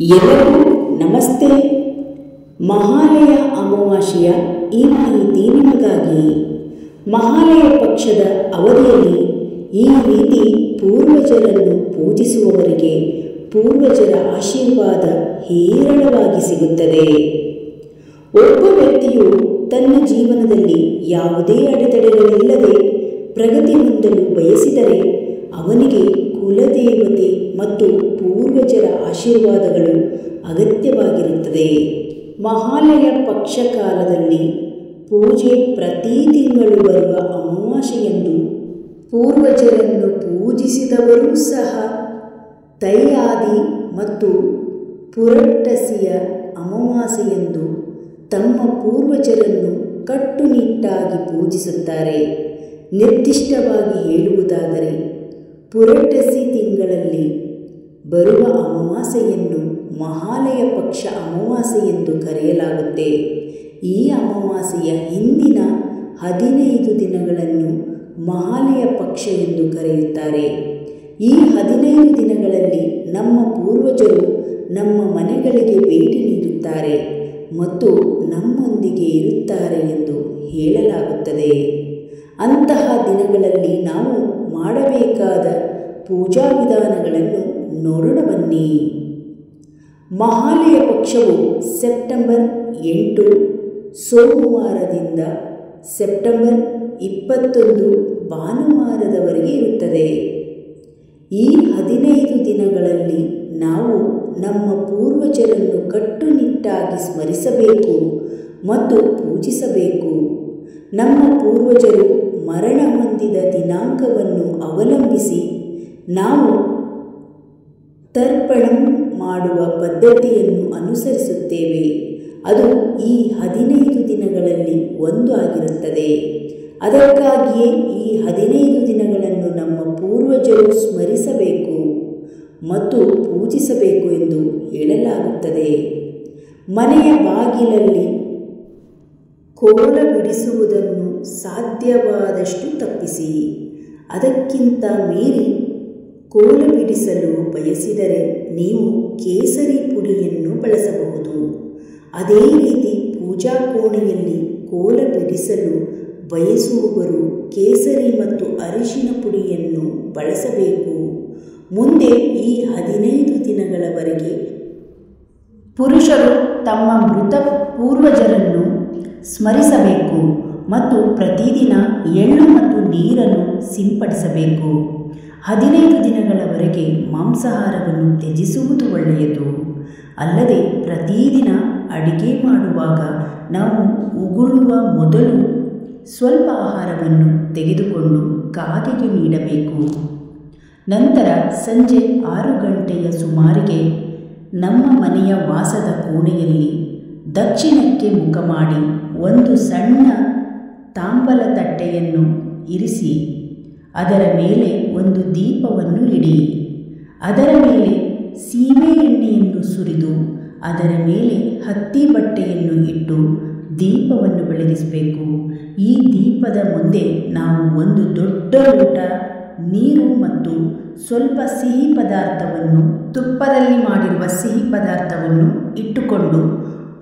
ಎಲ್ಲರಿಗೂ ನಮಸ್ತೆ. ಮಹಾಲಯ ಅಮಾವಾಸ್ಯೆಯ ಈ ಮಾಹಿತಿ ನಿಮಗಾಗಿ. ಮಹಾಲಯ ಪಕ್ಷದ ಅವಧಿಯಲ್ಲಿ ಈ ರೀತಿ ಪೂರ್ವಜರನ್ನು ಪೂಜಿಸುವವರಿಗೆ ಪೂರ್ವಜರ ಆಶೀರ್ವಾದ ಹೇರಳವಾಗಿ ಸಿಗುತ್ತದೆ. ಒಬ್ಬ ವ್ಯಕ್ತಿಯು ತನ್ನ ಜೀವನದಲ್ಲಿ ಯಾವುದೇ ಅಡೆತಡೆಗಳಿಲ್ಲದೆ ಪ್ರಗತಿ ಹೊಂದಲು ಬಯಸಿದರೆ ಅವನಿಗೆ ಕುಲದೇವತೆ ಮತ್ತು ಪೂರ್ವಜರ ಆಶೀರ್ವಾದಗಳು ಅಗತ್ಯವಾಗಿರುತ್ತದೆ. ಮಹಾಲಯ ಪಕ್ಷ ಕಾಲದಲ್ಲಿ ಪೂಜೆ ಪ್ರತಿ ತಿಂಗಳು ಬರುವ ಅಮಾವಾಸ್ಯೆಯಂದು ಪೂರ್ವಜರನ್ನು ಪೂಜಿಸಿದವರೂ ಸಹ ತೈಯಾದಿ ಮತ್ತು ಪುರಟ್ಟಸಿಯ ಅಮಾವಾಸ್ಯೆಯಂದು ತಮ್ಮ ಪೂರ್ವಜರನ್ನು ಕಟ್ಟುನಿಟ್ಟಾಗಿ ಪೂಜಿಸುತ್ತಾರೆ. ನಿರ್ದಿಷ್ಟವಾಗಿ ಹೇಳುವುದಾದರೆ ಪುರಟ್ಟಸಿ ತಿಂಗಳಲ್ಲಿ ಬರುವ ಅಮಾವಾಸ್ಯೆಯನ್ನು ಮಹಾಲಯ ಪಕ್ಷ ಅಮಾವಾಸ್ಯೆ ಎಂದು ಕರೆಯಲಾಗುತ್ತೆ. ಈ ಅಮಾವಾಸ್ಯೆಯ ಹಿಂದಿನ 15 ದಿನಗಳನ್ನು ಮಹಾಲಯ ಪಕ್ಷ ಎಂದು ಕರೆಯುತ್ತಾರೆ. ಈ 15 ದಿನಗಳಲ್ಲಿ ನಮ್ಮ ಪೂರ್ವಜರು ನಮ್ಮ ಮನೆಗಳಿಗೆ ಭೇಟಿ ನೀಡುತ್ತಾರೆ ಮತ್ತು ನಮ್ಮೊಂದಿಗೆ ಇರುತ್ತಾರೆ ಎಂದು ಹೇಳಲಾಗುತ್ತದೆ. ಅಂತಹ ದಿನಗಳಲ್ಲಿ ನಾವು ಮಾಡಬೇಕಾದ ಪೂಜಾ ವಿಧಾನಗಳನ್ನು ನೋಡೋಣ ಬನ್ನಿ. ಮಹಾಲಯ ಪಕ್ಷವು ಸೆಪ್ಟೆಂಬರ್ 8 ಸೋಮವಾರದಿಂದ ಸೆಪ್ಟೆಂಬರ್ 21 ಭಾನುವಾರದವರೆಗೆ ಇರುತ್ತದೆ. ಈ 15 ದಿನಗಳಲ್ಲಿ ನಾವು ನಮ್ಮ ಪೂರ್ವಜರನ್ನು ಕಟ್ಟುನಿಟ್ಟಾಗಿ ಸ್ಮರಿಸಬೇಕು ಮತ್ತು ಪೂಜಿಸಬೇಕು. ನಮ್ಮ ಪೂರ್ವಜರು ಮರಣ ಹೊಂದಿದ ದಿನಾಂಕವನ್ನು ಅವಲಂಬಿಸಿ ನಾವು ತರ್ಪಣಂ ಮಾಡುವ ಪದ್ಧತಿಯನ್ನು ಅನುಸರಿಸುತ್ತೇವೆ. ಅದು ಈ 15 ದಿನಗಳಲ್ಲಿ ಒಂದು ಆಗಿರುತ್ತದೆ. ಅದಕ್ಕಾಗಿಯೇ ಈ 15 ದಿನಗಳನ್ನು ನಮ್ಮ ಪೂರ್ವಜರು ಸ್ಮರಿಸಬೇಕು ಮತ್ತು ಪೂಜಿಸಬೇಕು ಎಂದು ಹೇಳಲಾಗುತ್ತದೆ. ಮನೆಯ ಬಾಗಿಲಲ್ಲಿ ಕೋಲ ಬಿಡಿಸುವುದನ್ನು ಸಾಧ್ಯವಾದಷ್ಟು ತಪ್ಪಿಸಿ. ಅದಕ್ಕಿಂತ ಮೀರಿ ಕೋಲ ಬಿಡಿಸಲು ಬಯಸಿದರೆ ನೀವು ಕೇಸರಿ ಪುಡಿಯನ್ನು ಬಳಸಬಹುದು. ಅದೇ ರೀತಿ ಪೂಜಾ ಕೋಣೆಯಲ್ಲಿ ಕೋಲ ಬಿಡಿಸಲು ಬಯಸುವವರು ಕೇಸರಿ ಮತ್ತು ಅರಿಶಿನ ಪುಡಿಯನ್ನು ಬಳಸಬೇಕು. ಮುಂದೆ ಈ 15 ದಿನಗಳವರೆಗೆ ಪುರುಷರು ತಮ್ಮ ಮೃತ ಪೂರ್ವಜರನ್ನು ಸ್ಮರಿಸಬೇಕು ಮತ್ತು ಪ್ರತಿದಿನ ಎಳ್ಳು ಮತ್ತು ನೀರನ್ನು ಸಿಂಪಡಿಸಬೇಕು. 15 ದಿನಗಳವರೆಗೆ ಮಾಂಸಾಹಾರವನ್ನು ತ್ಯಜಿಸುವುದು ಒಳ್ಳೆಯದು. ಅಲ್ಲದೆ ಪ್ರತಿದಿನ ಅಡಿಗೆ ಮಾಡುವಾಗ ನಾವು ಉಗುಳುವ ಮೊದಲು ಸ್ವಲ್ಪ ಆಹಾರವನ್ನು ತೆಗೆದುಕೊಂಡು ಕಾಗೆಗೆ ನೀಡಬೇಕು. ನಂತರ ಸಂಜೆ 6 ಗಂಟೆಯ ಸುಮಾರಿಗೆ ನಮ್ಮ ಮನೆಯ ವಾಸದ ಕೋಣೆಯಲ್ಲಿ ದಕ್ಷಿಣಕ್ಕೆ ಮುಖ ಮಾಡಿ ಒಂದು ಸಣ್ಣ ತಾಂಬಲ ತಟ್ಟೆಯನ್ನು ಇರಿಸಿ ಅದರ ಮೇಲೆ ಒಂದು ದೀಪವನ್ನು ಇಡಿ. ಅದರ ಮೇಲೆ ಸೀಮೆ ಎಣ್ಣೆಯನ್ನು ಸುರಿದು ಅದರ ಮೇಲೆ ಹತ್ತಿ ಬಟ್ಟೆಯನ್ನು ಇಟ್ಟು ದೀಪವನ್ನು ಬೆಳಗಿಸಬೇಕು. ಈ ದೀಪದ ಮುಂದೆ ನಾವು ಒಂದು ದೊಡ್ಡ ಲೋಟ ನೀರು ಮತ್ತು ಸ್ವಲ್ಪ ಸಿಹಿ ಪದಾರ್ಥವನ್ನು, ತುಪ್ಪದಲ್ಲಿ ಮಾಡಿರುವ ಸಿಹಿ ಪದಾರ್ಥವನ್ನು ಇಟ್ಟುಕೊಂಡು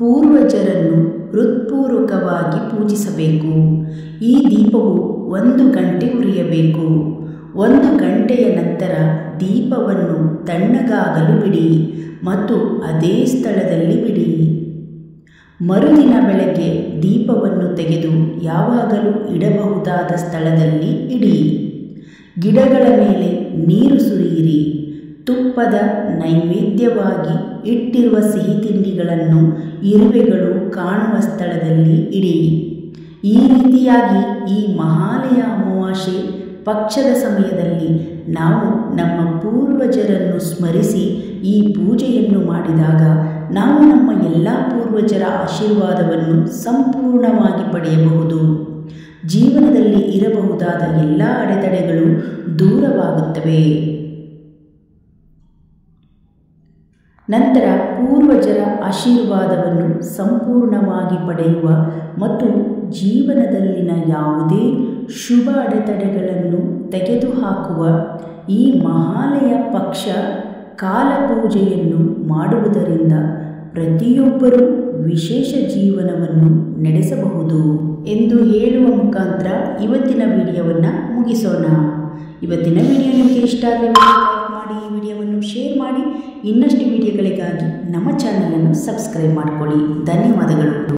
ಪೂರ್ವಜರನ್ನು ಹೃತ್ಪೂರ್ವಕವಾಗಿ ಪೂಜಿಸಬೇಕು. ಈ ದೀಪವು 1 ಗಂಟೆ ಉರಿಯಬೇಕು. 1 ಗಂಟೆಯ ನಂತರ ದೀಪವನ್ನು ತಣ್ಣಗಾಗಲು ಬಿಡಿ ಮತ್ತು ಅದೇ ಸ್ಥಳದಲ್ಲಿ ಬಿಡಿ. ಮರುದಿನ ಬೆಳಗ್ಗೆ ದೀಪವನ್ನು ತೆಗೆದು ಯಾವಾಗಲೂ ಇಡಬಹುದಾದ ಸ್ಥಳದಲ್ಲಿ ಇಡಿ. ಗಿಡಗಳ ಮೇಲೆ ನೀರು ಸುರಿಯಿರಿ. ತುಪ್ಪದ ನೈವೇದ್ಯವಾಗಿ ಇಟ್ಟಿರುವ ಸಿಹಿ ತಿಂಡಿಗಳನ್ನು ಇರುವೆಗಳು ಕಾಣುವ ಸ್ಥಳದಲ್ಲಿ ಇಡಿ. ಈ ರೀತಿಯಾಗಿ ಈ ಮಹಾಲಯ ಅಮಾವಾಸ್ಯೆ ಪಕ್ಷದ ಸಮಯದಲ್ಲಿ ನಾವು ನಮ್ಮ ಪೂರ್ವಜರನ್ನು ಸ್ಮರಿಸಿ ಈ ಪೂಜೆಯನ್ನು ಮಾಡಿದಾಗ ನಾವು ನಮ್ಮ ಎಲ್ಲ ಪೂರ್ವಜರ ಆಶೀರ್ವಾದವನ್ನು ಸಂಪೂರ್ಣವಾಗಿ ಪಡೆಯಬಹುದು. ಜೀವನದಲ್ಲಿ ಇರಬಹುದಾದ ಎಲ್ಲ ಅಡೆತಡೆಗಳು ದೂರವಾಗುತ್ತವೆ. ನಂತರ ಪೂರ್ವಜರ ಆಶೀರ್ವಾದವನ್ನು ಸಂಪೂರ್ಣವಾಗಿ ಪಡೆಯುವ ಮತ್ತು ಜೀವನದಲ್ಲಿನ ಯಾವುದೇ ಶುಭ ಅಡೆತಡೆಗಳನ್ನು ತೆಗೆದುಹಾಕುವ ಈ ಮಹಾಲಯ ಪಕ್ಷ ಕಾಲಪೂಜೆಯನ್ನು ಮಾಡುವುದರಿಂದ ಪ್ರತಿಯೊಬ್ಬರೂ ವಿಶೇಷ ಜೀವನವನ್ನು ನಡೆಸಬಹುದು ಎಂದು ಹೇಳುವ ಮುಖಾಂತರ ಇವತ್ತಿನ ವಿಡಿಯೋವನ್ನು ಮುಗಿಸೋಣ. ಇವತ್ತಿನ ವಿಡಿಯೋ ನಿಮಗೆ ಇಷ್ಟ ಆದರೆ ಲೈಕ್ ಮಾಡಿ, ಈ ವಿಡಿಯೋವನ್ನು ಶೇರ್ ಮಾಡಿ. ಇನ್ನಷ್ಟು ವಿಡಿಯೋಗಳಿಗಾಗಿ ನಮ್ಮ ಚಾನಲನ್ನು ಸಬ್ಸ್ಕ್ರೈಬ್ ಮಾಡಿಕೊಳ್ಳಿ. ಧನ್ಯವಾದಗಳು.